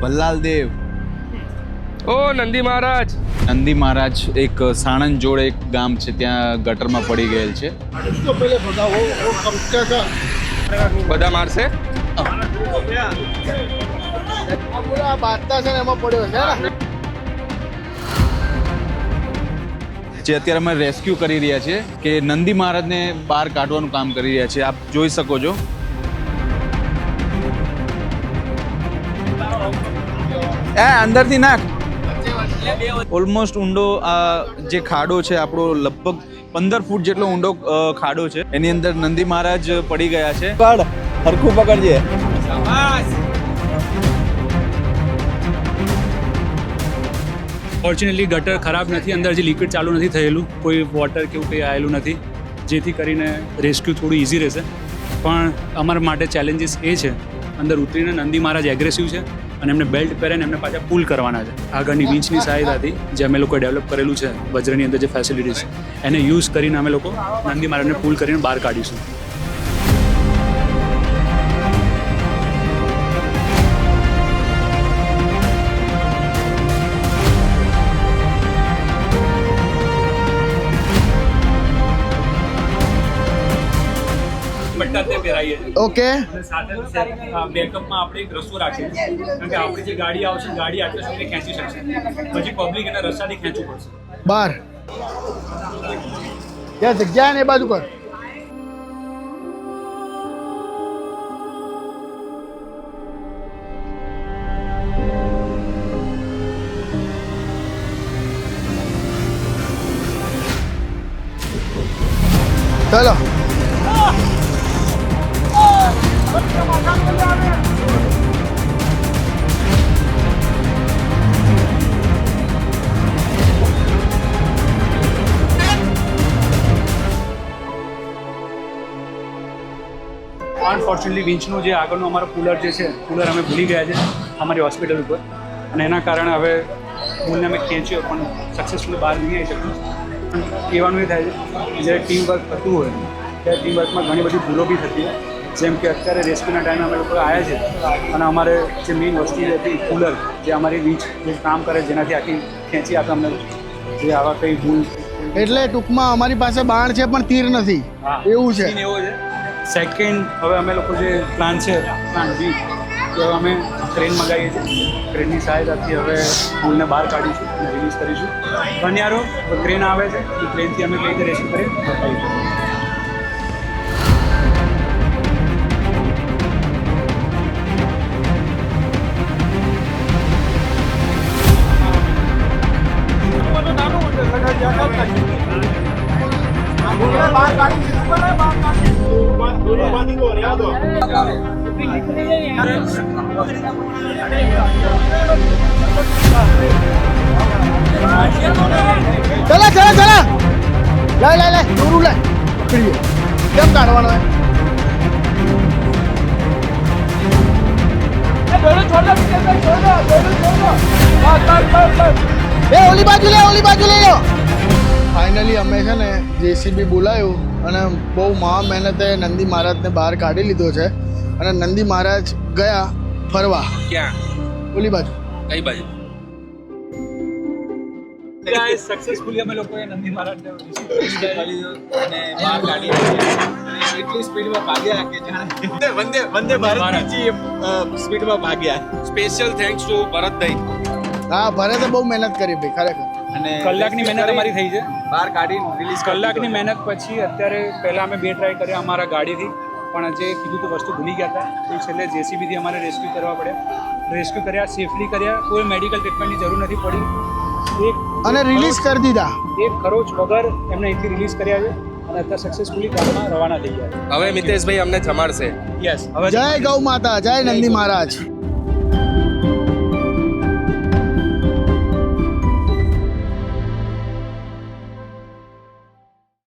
ભલ્લાલ દેવ. ઓ નંદી મહારાજ. નંદી મહારાજ એક સાણંદ જોડે એક ગામ છે, ત્યાં ગટરમાં પડી ગયેલ છે. બધા મારશે. જે અત્યારે અમે રેસ્ક્યુ કરી રહ્યા છીએ કે નંદી મહારાજને બહાર કાઢવાનું કામ કરી રહ્યા છે. આપ જોઈ શકો છો. અંદરથી નાખ. ઓલમોસ્ટ ઊંડો આ જે ખાડો છે આપણો લગભગ 15 ફૂટ જેટલો ઊંડો ખાડો છે. એની અંદર નંદી મહારાજ પડી ગયા છે. હરખું પકડજે. ફોર્ચ્યુનેટલી ગટર ખરાબ નથી, અંદર જે લિક્વિડ ચાલુ નથી થયેલું, કોઈ વોટર કે એવું કંઈ આવેલું નથી, જેથી કરીને રેસ્ક્યુ થોડું ઇઝી રહેશે. પણ અમારા માટે ચેલેન્જીસ એ છે, અંદર ઉતરીને નંદી મહારાજ એગ્રેસિવ છે અને એમને બેલ્ટ પહેરીને એમને પાછા પુલ કરવાના છે. આગળની વીંચની સહાયતાથી જે અમે લોકો ડેવલપ કરેલું છે વજ્રની અંદર જે ફેસિલિટીઝ, એને યુઝ કરીને અમે લોકો નંદી મહારાજને પુલ કરીને બહાર કાઢીશું. ઓકે. સાથે બેકઅપમાં આપણે એક રસ્તો રાખીએ, કારણ કે આપણી જે ગાડી આવશે, ગાડી આટલા સુધી ખેંચી શકશે, પછી પબ્લિક એને રસ્તાથી ખેંચવું પડશે બહાર. ત્યાં જગ્યા ને એ બાજુ કર. ચલો. અનફોર્ચ્યુનેટલી વિંચનું જે આગળનું અમારો કુલર જે છે, કુલર અમે ભૂલી ગયા છે અમારી હોસ્પિટલ ઉપર, અને એના કારણે હવે પુલને અમે ખેંચ્યો પણ સક્સેસફુલી બહાર નહીં આવી શક્યું. પણ કહેવાનું એ થાય છે જ્યારે ટીમ વર્ક થતું હોય ત્યારે ટીમ વર્કમાં ઘણી બધી ભૂલો બી થતી હોય. જેમ કે અત્યારે રેસ્ક્યુના ટાઈમે અમે લોકો આવ્યા છે અને અમારે જે મેઇન વસ્તુ હતી કુલર, જે અમારી વીંચ જે કામ કરે, જેનાથી આખી ખેંચી આપે અમને, જે આવા કંઈ ભૂલ. એટલે ટૂંકમાં અમારી પાસે બાણ છે પણ તીર નથી, એવું છે. એવો છે. સેકન્ડ, હવે અમે લોકો જે પ્લાન છે, પ્લાન બી, તો અમે ટ્રેન મંગાવીએ છીએ. ટ્રેનની સહાયતાથી હવે પુલને બહાર કાઢીશું અને રિલીઝ કરીશું. બન્યારો ટ્રેન આવે છે, એ ટ્રેનથી અમે કઈ રીતે રેસ્ક્યુ કરી બતાવીશું. ચલા ચલા ચલા, લાય લાય લાય, દોરું લાય, પકડીએ. કેમ કાઢવાનો હે? ઓલી બાજુ લે, ઓલી બાજુ લઈ લો. ફાઇનલી અમે છે ને જેસીબી બોલાયું અને બહુ મહા મહેનતે નંદી મહારાજને બહાર કાઢી લીધો છે. અને નંદી મહારાજ ગયા ફરવા. ક્યાં? ઓલી બાજુ. કઈ બાજુ? સક્સેસફુલી અમે લોકોએ નંદી મહારાજને અને બહાર કાઢી એટલી સ્પીડમાં ભાગ્યા કે વંદે ભારતની સ્પીડમાં ભાગ્યા. Special thanks to Bharatbhai. હા, ભરતે બહુ મહેનત કરી ભાઈ, ખરેખર. અને કલાકની મહેનત અમારી થઈ છે. બહાર કાઢી રિલીઝ. કલાકની મહેનત પછી અત્યારે પહેલાં અમે 2 ટ્રાય કર્યા અમારા ગાડીથી, પણ જે કીધું તો વસ્તુ ભૂલી ગયા હતા. એ છેલ્લે જેસીબીથી અમારે રેસ્ક્યુ કરવા પડ્યા. રેસ્ક્યુ કર્યા, સેફલી કર્યા, કોઈ મેડિકલ ટ્રીટમેન્ટની જરૂર નથી પડી. અને રિલીઝ કરી દીધા. એક ખરોચ વગર એમને અહીંથી રિલીઝ કર્યા છે અને અત્યારે સક્સેસફુલી ગામમાં રવાના થઈ ગયા. હવે મિતેશભાઈ અમને જમાડશે. યસ. જય ગૌ માતા, જય નંદી મહારાજ.